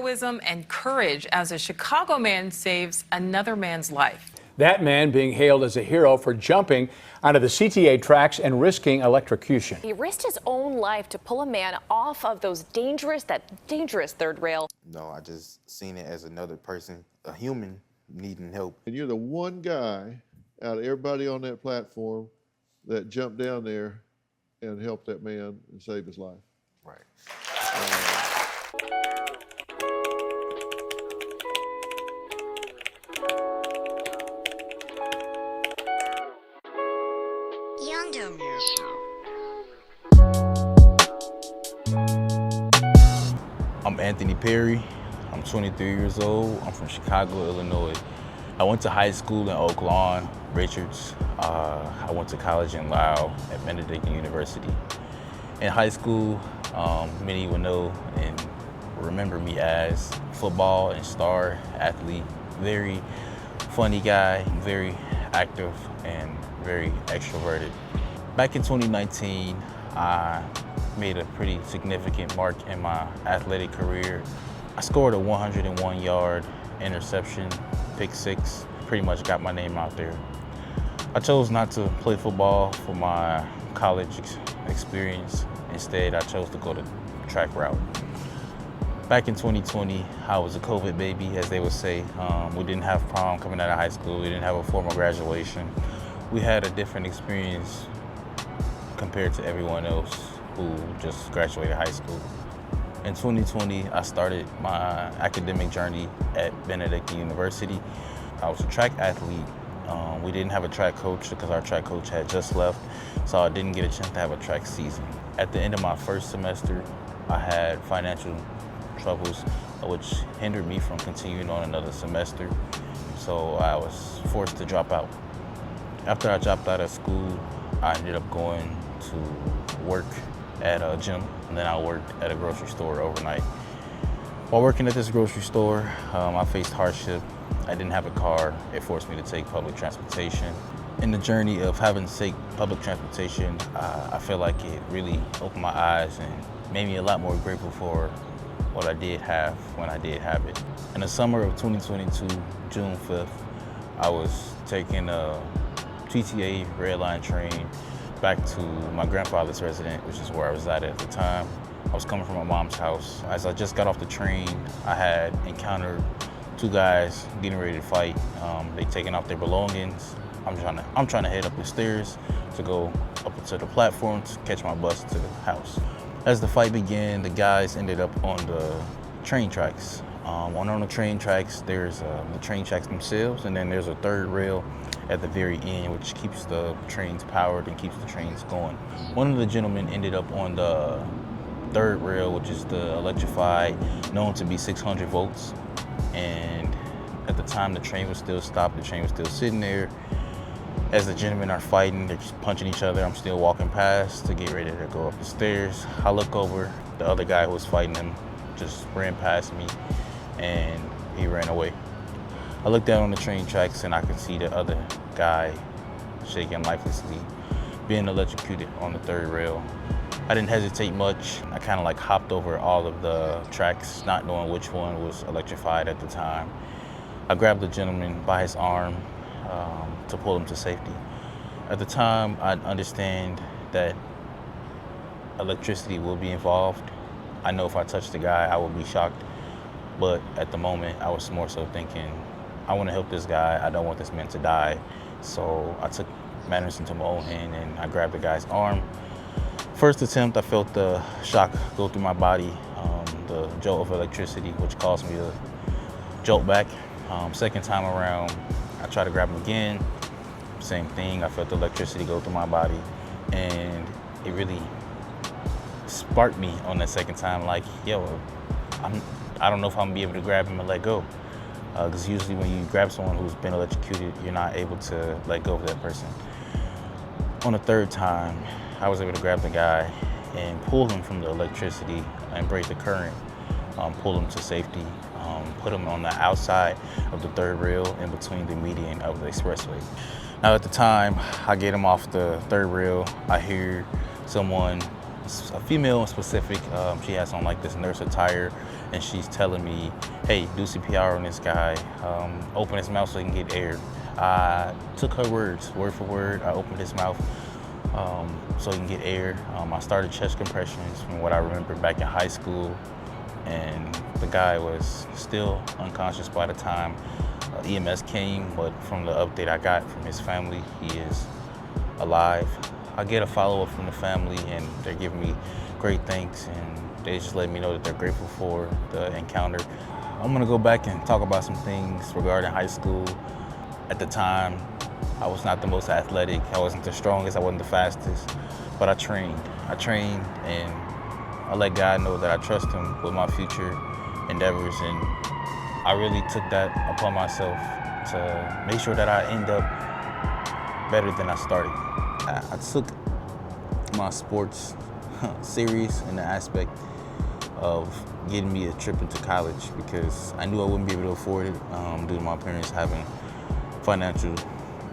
heroism and courage as a Chicago man saves another man's life. That man being hailed as a hero for jumping onto the CTA tracks and risking electrocution. He risked his own life to pull a man off of that dangerous third rail. No, I just seen it as another person, a human needing help. And you're the one guy out of everybody on that platform that jumped down there and helped that man and saved his life. Right. I'm Anthony Perry. I'm 23 years old. I'm from Chicago, Illinois. I went to high school in Oak Lawn, Richards. I went to college in Lau at Benedictine University. In high school, many will know and remember me as football and star athlete. Very funny guy, very active and very extroverted. Back in 2019, I made a pretty significant mark in my athletic career. I scored a 101-yard interception, pick six, pretty much got my name out there. I chose not to play football for my college experience. Instead, I chose to go the track route. Back in 2020, I was a COVID baby, as they would say. We didn't have prom coming out of high school. We didn't have a formal graduation. We had a different experience compared to everyone else who just graduated high school. In 2020, I started my academic journey at Benedictine University. I was a track athlete. We didn't have a track coach because our track coach had just left, so I didn't get a chance to have a track season. At the end of my first semester, I had financial troubles, which hindered me from continuing on another semester, so I was forced to drop out. After I dropped out of school, I ended up going to work at a gym, and then I worked at a grocery store overnight. While working at this grocery store, I faced hardship. I didn't have a car. It forced me to take public transportation. In the journey of having to take public transportation, I feel like it really opened my eyes and made me a lot more grateful for what I did have when I did have it. In the summer of 2022, June 5th, I was taking a TTA Red Line train back to my grandfather's residence, which is where I resided at the time. I was coming from my mom's house. As I just got off the train, I had encountered two guys getting ready to fight. They taking off their belongings. I'm trying to head up the stairs to go up to the platform to catch my bus to the house. As the fight began, the guys ended up on the train tracks. On the train tracks, there's the train tracks themselves, and then there's a third rail at the very end, which keeps the trains powered and keeps the trains going. One of the gentlemen ended up on the third rail, which is the electrified, known to be 600 volts. And at the time, the train was still stopped. The train was still sitting there. As the gentlemen are fighting, they're just punching each other. I'm still walking past to get ready to go up the stairs. I look over, the other guy who was fighting him just ran past me and he ran away. I looked down on the train tracks and I could see the other guy shaking lifelessly, being electrocuted on the third rail. I didn't hesitate much. I kind of like hopped over all of the tracks, not knowing which one was electrified at the time. I grabbed the gentleman by his arm to pull him to safety. At the time, I understand that electricity will be involved. I know if I touch the guy, I will be shocked. But at the moment, I was more so thinking, I want to help this guy. I don't want this man to die. So I took matters into my own hand and I grabbed the guy's arm. First attempt, I felt the shock go through my body, the jolt of electricity, which caused me to jolt back. Second time around, I tried to grab him again. Same thing, I felt the electricity go through my body, and it really sparked me on that second time, like, yo, I don't know if I'm gonna be able to grab him and let go. Because usually when you grab someone who's been electrocuted, you're not able to let go of that person. On the third time, I was able to grab the guy and pull him from the electricity and break the current, pull him to safety, put him on the outside of the third rail in between the median of the expressway. Now at the time, I get him off the third rail, I hear someone a female in specific. She has on like this nurse attire, and she's telling me, hey, do CPR on this guy, open his mouth so he can get air. I took her words, word for word. I opened his mouth so he can get air. I started chest compressions from what I remember back in high school, and the guy was still unconscious by the time EMS came, but from the update I got from his family, he is alive. I get a follow-up from the family, and they're giving me great thanks, and they just let me know that they're grateful for the encounter. I'm gonna go back and talk about some things regarding high school. At the time, I was not the most athletic, I wasn't the strongest, I wasn't the fastest, but I trained. And I let God know that I trust him with my future endeavors, and I really took that upon myself to make sure that I end up better than I started. I took my sports serious in the aspect of getting me a trip into college because I knew I wouldn't be able to afford it due to my parents having financial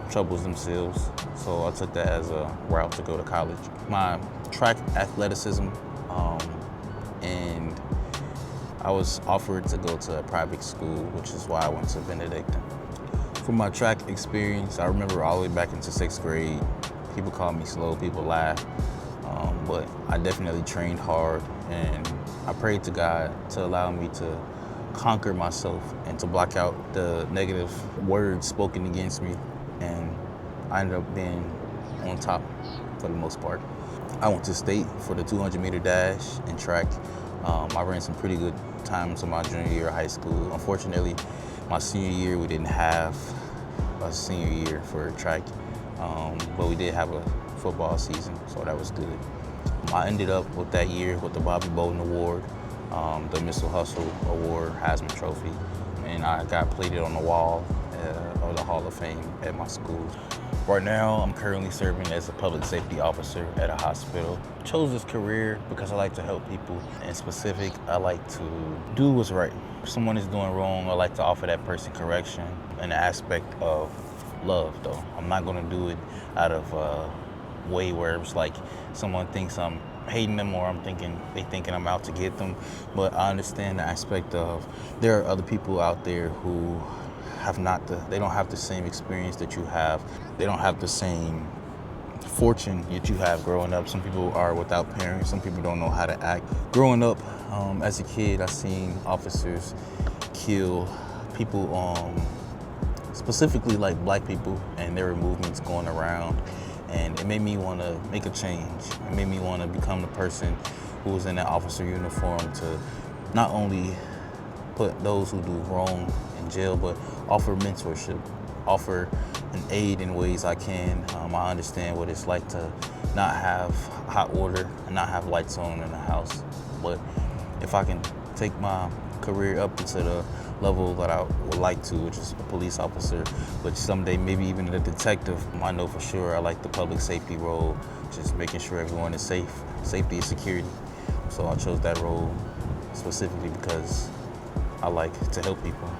troubles themselves. So I took that as a route to go to college. My track athleticism, and I was offered to go to a private school, which is why I went to Benedictine. For my track experience, I remember all the way back into 6th grade, people called me slow, people laughed, but I definitely trained hard, and I prayed to God to allow me to conquer myself and to block out the negative words spoken against me, and I ended up being on top for the most part. I went to state for the 200-meter dash and track. I ran some pretty good times in my junior year of high school. Unfortunately, my senior year, we didn't have a senior year for track, but we did have a football season, so that was good. I ended up with that year with the Bobby Bowden Award, the Missile Hustle Award, Heisman Trophy, and I got plated on the wall of the Hall of Fame at my school. Right now, I'm currently serving as a public safety officer at a hospital. I chose this career because I like to help people. In specific, I like to do what's right. If someone is doing wrong, I like to offer that person correction in the aspect of love, though. I'm not gonna do it out of a way where it's like someone thinks I'm hating them or they thinking I'm out to get them. But I understand the aspect of there are other people out there who they don't have the same experience that you have. They don't have the same fortune that you have growing up. Some people are without parents. Some people don't know how to act. Growing up as a kid, I seen officers kill people, specifically like black people, and there were movements going around. And it made me want to make a change. It made me want to become the person who was in that officer uniform to not only put those who do wrong in jail, but offer mentorship, offer an aid in ways I can. I understand what it's like to not have hot water and not have lights on in the house. But if I can take my career up into the level that I would like to, which is a police officer, but someday maybe even a detective, I know for sure I like the public safety role, just making sure everyone is safe. Safety is security. So I chose that role specifically because I like to help people,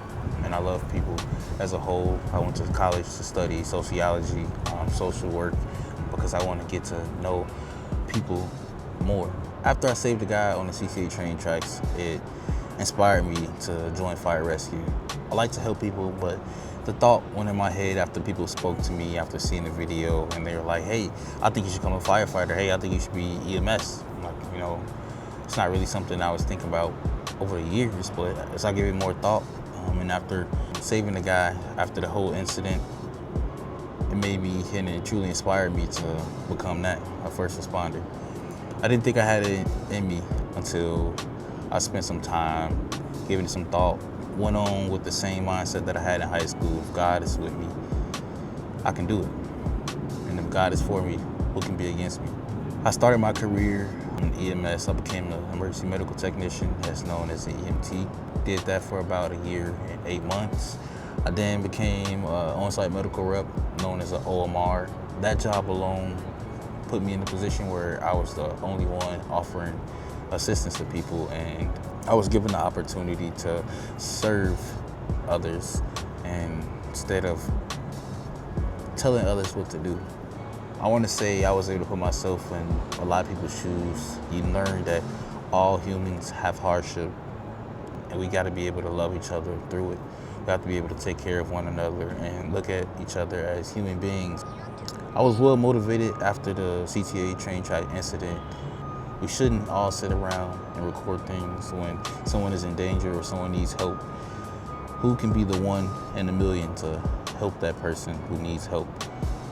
and I love people as a whole. I went to college to study sociology, social work, because I want to get to know people more. After I saved a guy on the CCA train tracks, it inspired me to join fire rescue. I like to help people, but the thought went in my head after people spoke to me after seeing the video, and they were like, hey, I think you should become a firefighter. Hey, I think you should be EMS. I'm like, it's not really something I was thinking about over the years, but as I gave it more thought, and after saving the guy, after the whole incident, it made me, and it truly inspired me to become that, a first responder. I didn't think I had it in me until I spent some time giving it some thought, went on with the same mindset that I had in high school. If God is with me, I can do it. And if God is for me, who can be against me? I started my career in EMS. I became an emergency medical technician, that's known as an EMT. Did that for about a year and 8 months. I then became an on-site medical rep, known as an OMR. That job alone put me in a position where I was the only one offering assistance to people, and I was given the opportunity to serve others, and instead of telling others what to do, I want to say I was able to put myself in a lot of people's shoes. You learn that all humans have hardship, and we got to be able to love each other through it. We have to be able to take care of one another and look at each other as human beings. I was well motivated after the CTA train track incident. We shouldn't all sit around and record things when someone is in danger or someone needs help. Who can be the one in a million to help that person who needs help?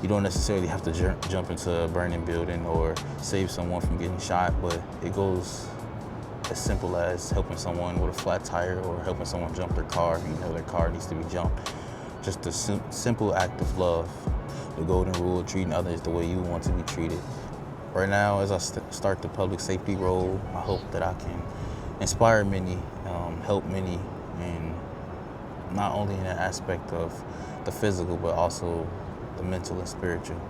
You don't necessarily have to jump into a burning building or save someone from getting shot, but it goes as simple as helping someone with a flat tire or helping someone jump their car. You know their car needs to be jumped. Just a simple act of love. The golden rule of treating others the way you want to be treated. Right now, as I start the public safety role, I hope that I can inspire many, help many, and not only in the aspect of the physical, but also the mental and spiritual.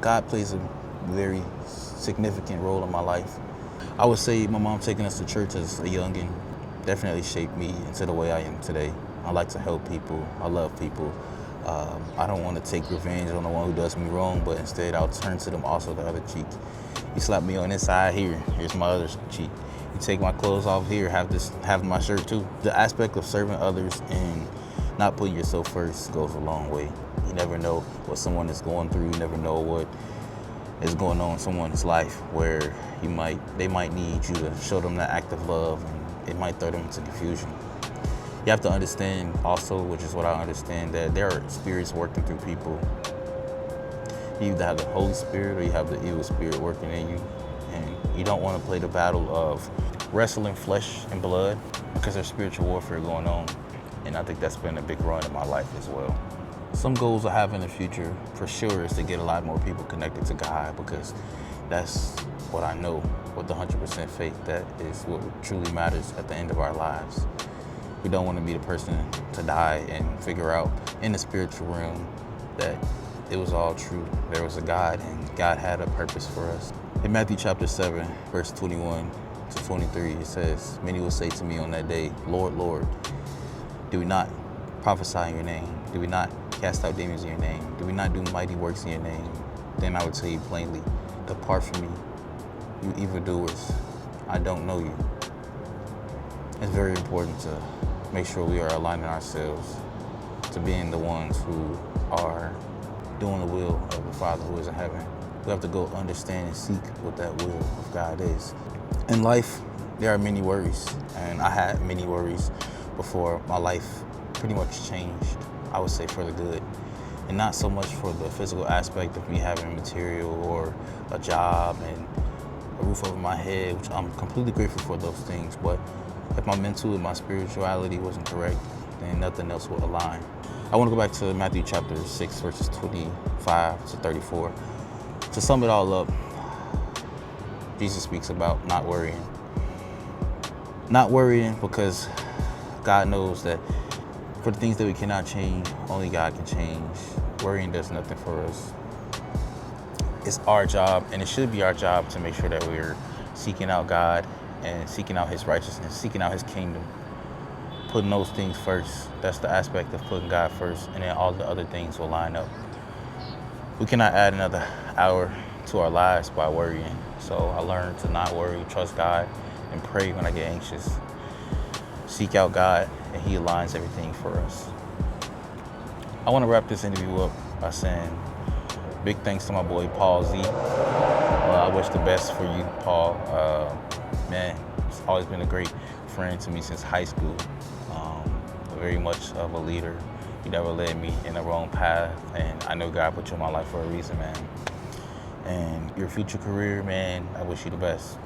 God plays a very significant role in my life. I would say my mom taking us to church as a youngin' definitely shaped me into the way I am today. I like to help people. I love people. I don't want to take revenge on the one who does me wrong, but instead I'll turn to them also the other cheek. You slap me on this side here, here's my other cheek. You take my clothes off here, have my shirt too. The aspect of serving others and not putting yourself first goes a long way. You never know what someone is going through. You never know what is going on in someone's life where they might need you to show them that act of love, and it might throw them into confusion. You have to understand also, which is what I understand, that there are spirits working through people. You either have the Holy Spirit or you have the evil spirit working in you. And you don't want to play the battle of wrestling flesh and blood because there's spiritual warfare going on. And I think that's been a big run in my life as well. Some goals I have in the future for sure is to get a lot more people connected to God, because that's what I know with 100% faith, that is what truly matters at the end of our lives. We don't want to be the person to die and figure out in the spiritual realm that it was all true. There was a God, and God had a purpose for us. In Matthew chapter 7, verse 21 to 23, it says, "Many will say to me on that day, Lord, Lord, do we not prophesy in your name? Do we not cast out demons in your name? Do we not do mighty works in your name? Then I would tell you plainly, depart from me, you evildoers. I don't know you." It's very important to make sure we are aligning ourselves to being the ones who are doing the will of the Father who is in heaven. We have to go understand and seek what that will of God is. In life, there are many worries, and I had many worries before my life pretty much changed, I would say for the good. And not so much for the physical aspect of me having material or a job and a roof over my head, which I'm completely grateful for those things, but if my mental and my spirituality wasn't correct, then nothing else would align. I want to go back to Matthew chapter 6, verses 25 to 34. To sum it all up, Jesus speaks about not worrying. Not worrying because God knows that for the things that we cannot change, only God can change. Worrying does nothing for us. It's our job, and it should be our job, to make sure that we're seeking out God and seeking out His righteousness, seeking out His kingdom, putting those things first. That's the aspect of putting God first, and then all the other things will line up. We cannot add another hour to our lives by worrying. So I learned to not worry, trust God, and pray when I get anxious. Seek out God, and He aligns everything for us. I want to wrap this interview up by saying big thanks to my boy, Paul Z. I wish the best for you, Paul. Man, he's always been a great friend to me since high school. Very much of a leader. You never led me in the wrong path, and I know God put you in my life for a reason, man. And your future career, man, I wish you the best.